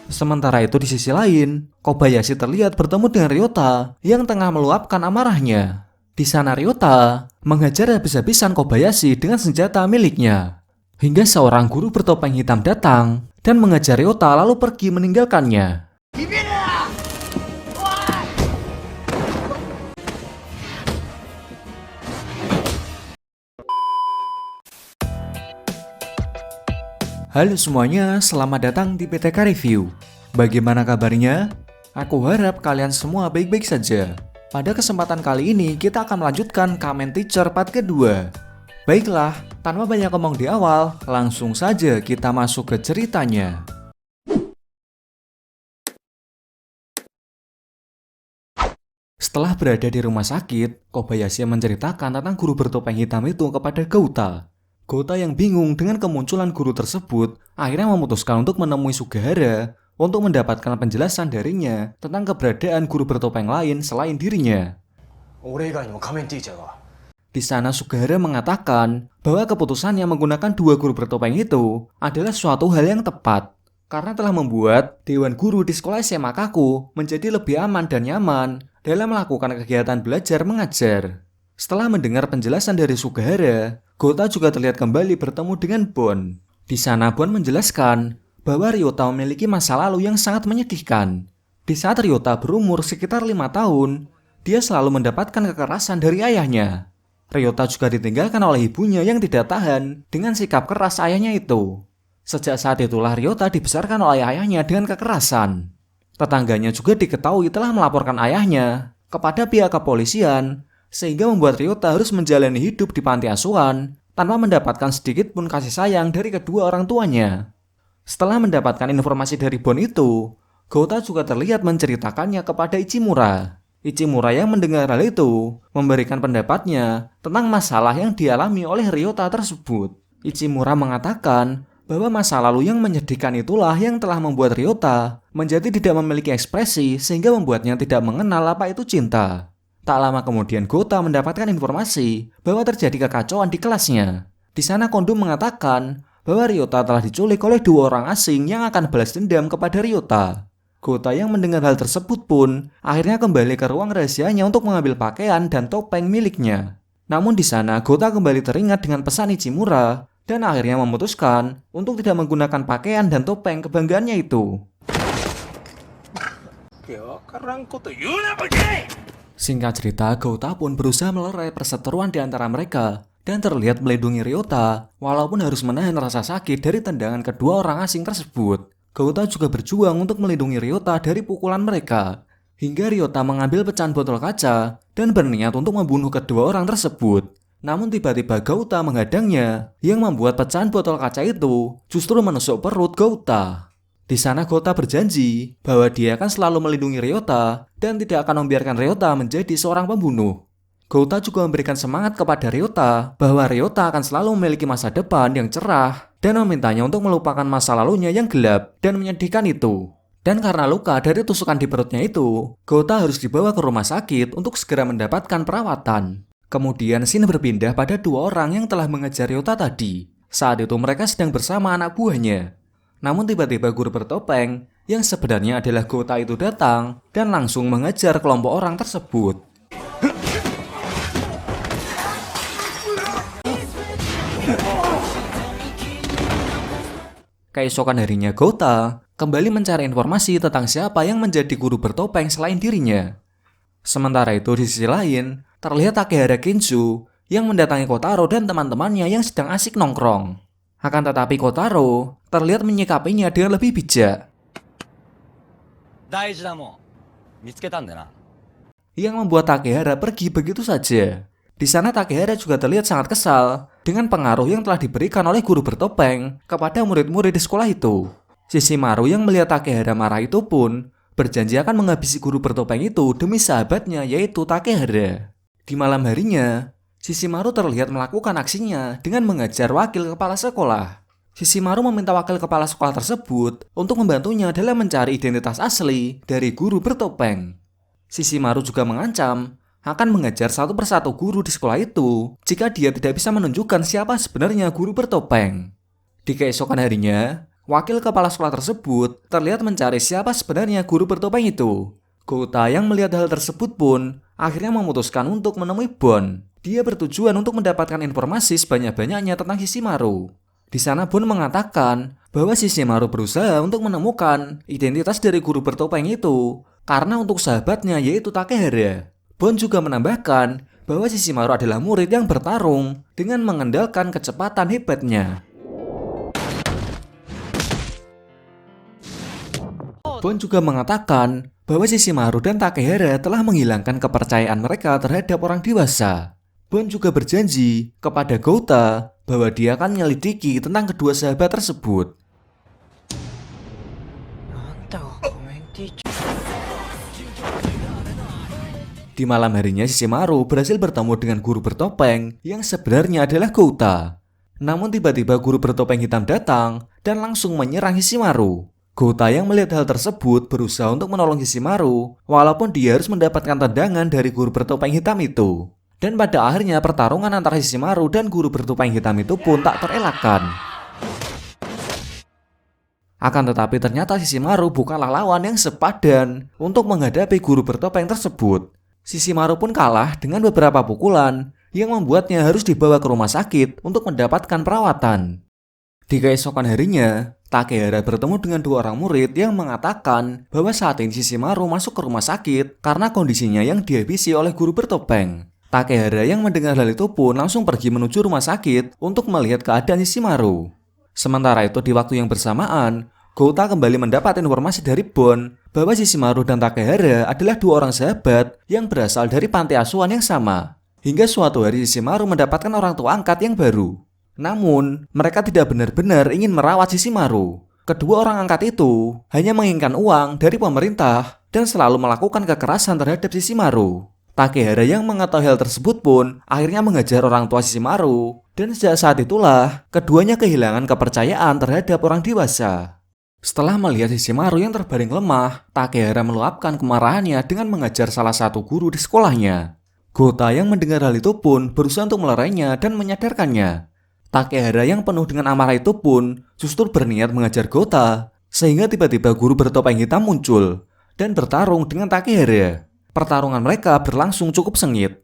Sementara itu di sisi lain, Kobayashi terlihat bertemu dengan Ryota yang tengah meluapkan amarahnya. Di sana Ryota menghajar habis-habisan Kobayashi dengan senjata miliknya. Hingga seorang guru bertopeng hitam datang dan mengejar Ryota lalu pergi meninggalkannya. Halo semuanya, selamat datang di PTK Review. Bagaimana kabarnya? Aku harap kalian semua baik-baik saja. Pada kesempatan kali ini kita akan melanjutkan Kamen Teacher part kedua. Baiklah, tanpa banyak ngomong di awal, langsung saja kita masuk ke ceritanya. Setelah berada di rumah sakit, Kobayashi menceritakan tentang guru bertopeng hitam itu kepada Gouta. Gouta yang bingung dengan kemunculan guru tersebut akhirnya memutuskan untuk menemui Sugahara untuk mendapatkan penjelasan darinya tentang keberadaan guru bertopeng lain selain dirinya. Di sana Sugahara mengatakan bahwa keputusannya menggunakan dua guru bertopeng itu adalah suatu hal yang tepat karena telah membuat Dewan Guru di sekolah SMA Kaku menjadi lebih aman dan nyaman dalam melakukan kegiatan belajar mengajar. Setelah mendengar penjelasan dari Sugahara, Gouta juga terlihat kembali bertemu dengan Bon. Di sana Bon menjelaskan bahwa Ryota memiliki masa lalu yang sangat menyedihkan. Di saat Ryota berumur sekitar 5 tahun, dia selalu mendapatkan kekerasan dari ayahnya. Ryota juga ditinggalkan oleh ibunya yang tidak tahan dengan sikap keras ayahnya itu. Sejak saat itulah Ryota dibesarkan oleh ayahnya dengan kekerasan. Tetangganya juga diketahui telah melaporkan ayahnya kepada pihak kepolisian, sehingga membuat Ryota harus menjalani hidup di panti asuhan tanpa mendapatkan sedikit pun kasih sayang dari kedua orang tuanya. Setelah mendapatkan informasi dari Bon itu, Gouta juga terlihat menceritakannya kepada Ichimura. Ichimura yang mendengar hal itu memberikan pendapatnya tentang masalah yang dialami oleh Ryota tersebut. Ichimura mengatakan bahwa masa lalu yang menyedihkan itulah yang telah membuat Ryota menjadi tidak memiliki ekspresi sehingga membuatnya tidak mengenal apa itu cinta. Tak lama kemudian Gouta mendapatkan informasi bahwa terjadi kekacauan di kelasnya. Di sana Kondo mengatakan bahwa Ryota telah diculik oleh dua orang asing yang akan balas dendam kepada Ryota. Gouta yang mendengar hal tersebut pun akhirnya kembali ke ruang rahasianya untuk mengambil pakaian dan topeng miliknya. Namun di sana Gouta kembali teringat dengan pesan Ichimura dan akhirnya memutuskan untuk tidak menggunakan pakaian dan topeng kebanggaannya itu. Singkat cerita, Gouta pun berusaha melerai perseteruan di antara mereka dan terlihat melindungi Ryota walaupun harus menahan rasa sakit dari tendangan kedua orang asing tersebut. Gouta juga berjuang untuk melindungi Ryota dari pukulan mereka hingga Ryota mengambil pecahan botol kaca dan berniat untuk membunuh kedua orang tersebut. Namun tiba-tiba Gouta menghadangnya yang membuat pecahan botol kaca itu justru menusuk perut Gouta. Di sana Gouta berjanji bahwa dia akan selalu melindungi Ryota dan tidak akan membiarkan Ryota menjadi seorang pembunuh. Gouta juga memberikan semangat kepada Ryota bahwa Ryota akan selalu memiliki masa depan yang cerah dan memintanya untuk melupakan masa lalunya yang gelap dan menyedihkan itu. Dan karena luka dari tusukan di perutnya itu, Gouta harus dibawa ke rumah sakit untuk segera mendapatkan perawatan. Kemudian scene berpindah pada dua orang yang telah mengejar Ryota tadi. Saat itu mereka sedang bersama anak buahnya. Namun tiba-tiba guru bertopeng yang sebenarnya adalah Gouta itu datang dan langsung mengejar kelompok orang tersebut. Keesokan harinya Gouta kembali mencari informasi tentang siapa yang menjadi guru bertopeng selain dirinya. Sementara itu di sisi lain, terlihat Takehara Kinzu yang mendatangi Kotaro dan teman-temannya yang sedang asik nongkrong. Akan tetapi Kotaro terlihat menyikapinya dengan lebih bijak. Yang membuat Takehara pergi begitu saja. Di sana Takehara juga terlihat sangat kesal dengan pengaruh yang telah diberikan oleh guru bertopeng kepada murid-murid di sekolah itu. Shishimaru yang melihat Takehara marah itu pun berjanji akan menghabisi guru bertopeng itu demi sahabatnya yaitu Takehara. Di malam harinya, Shishimaru terlihat melakukan aksinya dengan mengejar wakil kepala sekolah. Shishimaru meminta wakil kepala sekolah tersebut untuk membantunya dalam mencari identitas asli dari guru bertopeng. Shishimaru juga mengancam akan mengejar satu persatu guru di sekolah itu jika dia tidak bisa menunjukkan siapa sebenarnya guru bertopeng. Di keesokan harinya, Wakil kepala sekolah tersebut terlihat mencari siapa sebenarnya guru bertopeng itu. Gouta yang melihat hal tersebut pun akhirnya memutuskan untuk menemui Bon. Dia bertujuan untuk mendapatkan informasi sebanyak-banyaknya tentang Shishimaru. Di sana Bon mengatakan bahwa Shishimaru berusaha untuk menemukan identitas dari guru bertopeng itu karena untuk sahabatnya yaitu Takehara. Bon juga menambahkan bahwa Shishimaru adalah murid yang bertarung dengan mengandalkan kecepatan hebatnya. Bon juga mengatakan bahwa Shishimaru dan Takehara telah menghilangkan kepercayaan mereka terhadap orang dewasa. Bon juga berjanji kepada Gouta bahwa dia akan menyelidiki tentang kedua sahabat tersebut. Di malam harinya Shishimaru berhasil bertemu dengan guru bertopeng yang sebenarnya adalah Gouta. Namun tiba-tiba guru bertopeng hitam datang dan langsung menyerang Shishimaru. Gouta yang melihat hal tersebut berusaha untuk menolong Shishimaru walaupun dia harus mendapatkan tendangan dari guru bertopeng hitam itu. Dan pada akhirnya pertarungan antara Shishimaru dan guru bertopeng hitam itu pun tak terelakkan. Akan tetapi ternyata Shishimaru bukanlah lawan yang sepadan untuk menghadapi guru bertopeng tersebut. Shishimaru pun kalah dengan beberapa pukulan yang membuatnya harus dibawa ke rumah sakit untuk mendapatkan perawatan. Di keesokan harinya, Takehara bertemu dengan dua orang murid yang mengatakan bahwa saat ini Shishimaru masuk ke rumah sakit karena kondisinya yang dihabisi oleh guru bertopeng. Takehara yang mendengar hal itu pun langsung pergi menuju rumah sakit untuk melihat keadaan Shishimaru. Sementara itu di waktu yang bersamaan, Gouta kembali mendapat informasi dari Bon bahwa Shishimaru dan Takehara adalah dua orang sahabat yang berasal dari panti asuhan yang sama. Hingga suatu hari Shishimaru mendapatkan orang tua angkat yang baru. Namun, mereka tidak benar-benar ingin merawat Shishimaru. Kedua orang angkat itu hanya menginginkan uang dari pemerintah dan selalu melakukan kekerasan terhadap Shishimaru. Takehara yang mengetahui hal tersebut pun akhirnya mengajar orang tua Shishimaru. Dan sejak saat itulah, keduanya kehilangan kepercayaan terhadap orang dewasa. Setelah melihat Shishimaru yang terbaring lemah, Takehara meluapkan kemarahannya dengan mengajar salah satu guru di sekolahnya. Gouta yang mendengar hal itu pun berusaha untuk melerainya dan menyadarkannya. Takehara yang penuh dengan amarah itu pun justru berniat mengajar Gouta, sehingga tiba-tiba guru bertopeng hitam muncul dan bertarung dengan Takehara. Pertarungan mereka berlangsung cukup sengit.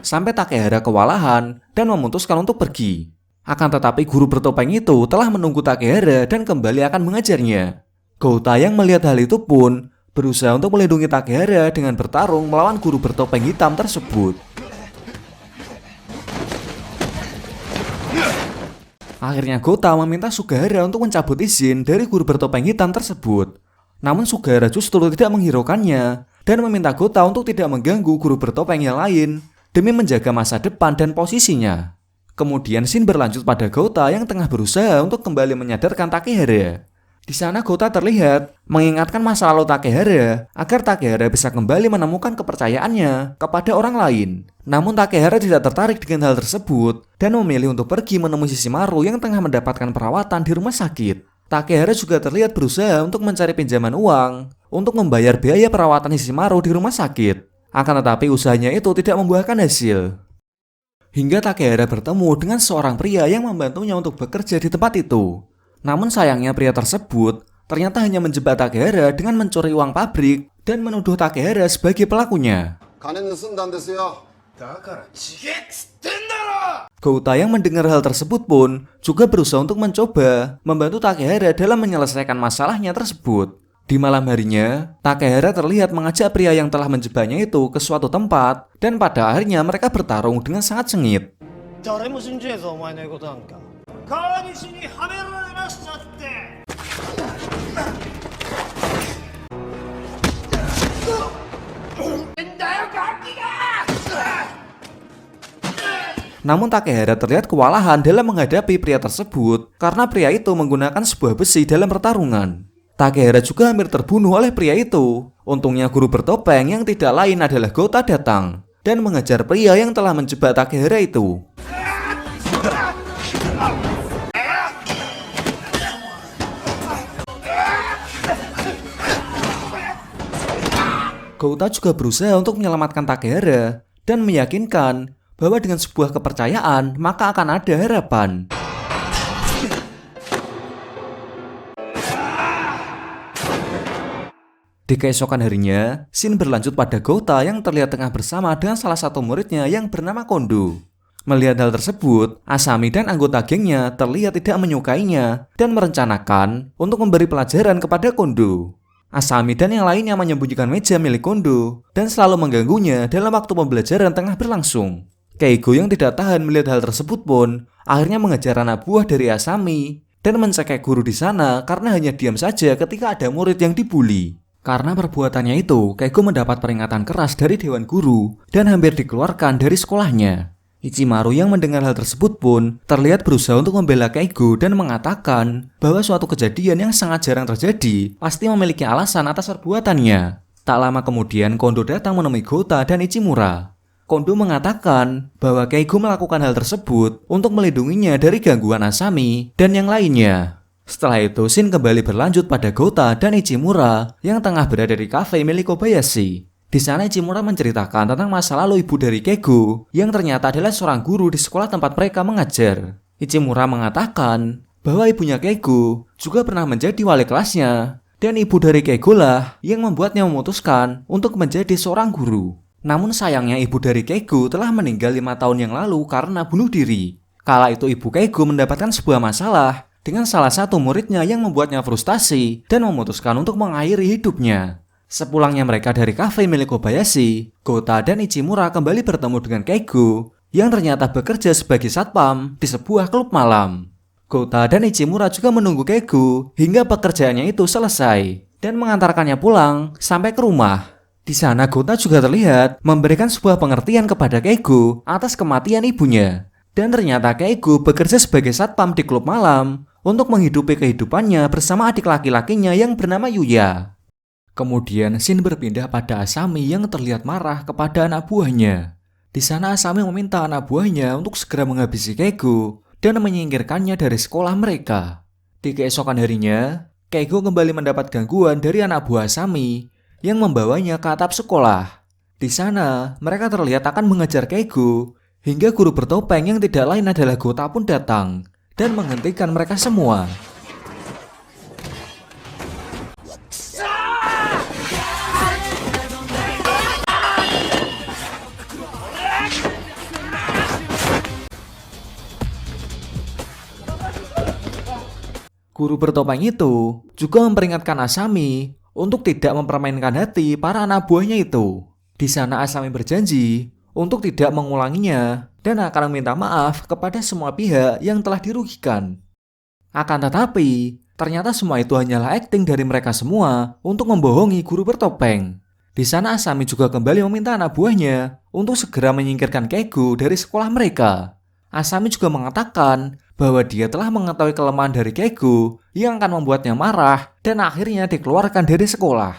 Sampai Takehara kewalahan dan memutuskan untuk pergi. Akan tetapi guru bertopeng itu telah menunggu Takehara dan kembali akan mengajarnya. Gouta yang melihat hal itu pun berusaha untuk melindungi Takehara dengan bertarung melawan guru bertopeng hitam tersebut. Akhirnya Gouta meminta Sugahara untuk mencabut izin dari guru bertopeng hitam tersebut. Namun Sugahara justru tidak menghiraukannya dan meminta Gouta untuk tidak mengganggu guru bertopeng yang lain demi menjaga masa depan dan posisinya. Kemudian scene berlanjut pada Gouta yang tengah berusaha untuk kembali menyadarkan Takehara. Di sana Gouta terlihat mengingatkan masa lalu Takehara agar Takehara bisa kembali menemukan kepercayaannya kepada orang lain. Namun Takehara tidak tertarik dengan hal tersebut dan memilih untuk pergi menemui Shishimaru yang tengah mendapatkan perawatan di rumah sakit. Takehara juga terlihat berusaha untuk mencari pinjaman uang untuk membayar biaya perawatan Shishimaru di rumah sakit. Akan tetapi usahanya itu tidak membuahkan hasil. Hingga Takehara bertemu dengan seorang pria yang membantunya untuk bekerja di tempat itu. Namun sayangnya pria tersebut ternyata hanya menjebak Takehara dengan mencuri uang pabrik dan menuduh Takehara sebagai pelakunya. Gouta yang mendengar hal tersebut pun juga berusaha untuk mencoba membantu Takehara dalam menyelesaikan masalahnya tersebut. Di malam harinya, Takehara terlihat mengajak pria yang telah menjebaknya itu ke suatu tempat dan pada akhirnya mereka bertarung dengan sangat sengit. Namun Takehara terlihat kewalahan dalam menghadapi pria tersebut karena pria itu menggunakan sebuah besi dalam pertarungan. Takehara juga hampir terbunuh oleh pria itu. Untungnya guru bertopeng yang tidak lain adalah Gouta datang dan mengejar pria yang telah menjebak Takehara itu. Gouta juga berusaha untuk menyelamatkan Takehara dan meyakinkan bahwa dengan sebuah kepercayaan maka akan ada harapan. Di keesokan harinya, scene berlanjut pada Gouta yang terlihat tengah bersama dengan salah satu muridnya yang bernama Kondo. Melihat hal tersebut, Asami dan anggota gengnya terlihat tidak menyukainya dan merencanakan untuk memberi pelajaran kepada Kondo. Asami dan yang lainnya menyembunyikan meja milik Kondo dan selalu mengganggunya dalam waktu pembelajaran tengah berlangsung. Keigo yang tidak tahan melihat hal tersebut pun akhirnya mengejar anak buah dari Asami dan mencekik guru di sana karena hanya diam saja ketika ada murid yang dibully. Karena perbuatannya itu, Keigo mendapat peringatan keras dari Dewan Guru dan hampir dikeluarkan dari sekolahnya. Ichimaru yang mendengar hal tersebut pun terlihat berusaha untuk membela Keigo dan mengatakan bahwa suatu kejadian yang sangat jarang terjadi pasti memiliki alasan atas perbuatannya. Tak lama kemudian Kondo datang menemui Gouta dan Ichimura. Kondo mengatakan bahwa Keigo melakukan hal tersebut untuk melindunginya dari gangguan Asami dan yang lainnya. Setelah itu, scene kembali berlanjut pada Gouta dan Ichimura yang tengah berada di kafe milik Kobayashi. Di sana Ichimura menceritakan tentang masa lalu ibu dari Keigo yang ternyata adalah seorang guru di sekolah tempat mereka mengajar. Ichimura mengatakan bahwa ibunya Keigo juga pernah menjadi wali kelasnya dan ibu dari Keigo lah yang membuatnya memutuskan untuk menjadi seorang guru. Namun sayangnya ibu dari Keigo telah meninggal 5 tahun yang lalu karena bunuh diri. Kala itu ibu Keigo mendapatkan sebuah masalah dengan salah satu muridnya yang membuatnya frustasi dan memutuskan untuk mengakhiri hidupnya. Sepulangnya mereka dari kafe milik Kobayashi, Gouta dan Ichimura kembali bertemu dengan Keigo yang ternyata bekerja sebagai satpam di sebuah klub malam. Gouta dan Ichimura juga menunggu Keigo hingga pekerjaannya itu selesai dan mengantarkannya pulang sampai ke rumah. Di sana Gouta juga terlihat memberikan sebuah pengertian kepada Keigo atas kematian ibunya. Dan ternyata Keigo bekerja sebagai satpam di klub malam untuk menghidupi kehidupannya bersama adik laki-lakinya yang bernama Yuya. Kemudian scene berpindah pada Asami yang terlihat marah kepada anak buahnya. Di sana Asami meminta anak buahnya untuk segera menghabisi Keigo dan menyingkirkannya dari sekolah mereka. Di keesokan harinya, Keigo kembali mendapat gangguan dari anak buah Asami yang membawanya ke atap sekolah. Di sana, mereka terlihat akan mengejar Keigo hingga guru bertopeng yang tidak lain adalah Gouta pun datang dan menghentikan mereka semua. Guru bertopeng itu juga memperingatkan Asami untuk tidak mempermainkan hati para anak buahnya itu. Di sana Asami berjanji untuk tidak mengulanginya dan akan meminta maaf kepada semua pihak yang telah dirugikan. Akan tetapi, ternyata semua itu hanyalah akting dari mereka semua untuk membohongi guru bertopeng. Di sana Asami juga kembali meminta anak buahnya untuk segera menyingkirkan Keigo dari sekolah mereka. Asami juga mengatakan bahwa dia telah mengetahui kelemahan dari Keigo yang akan membuatnya marah dan akhirnya dikeluarkan dari sekolah.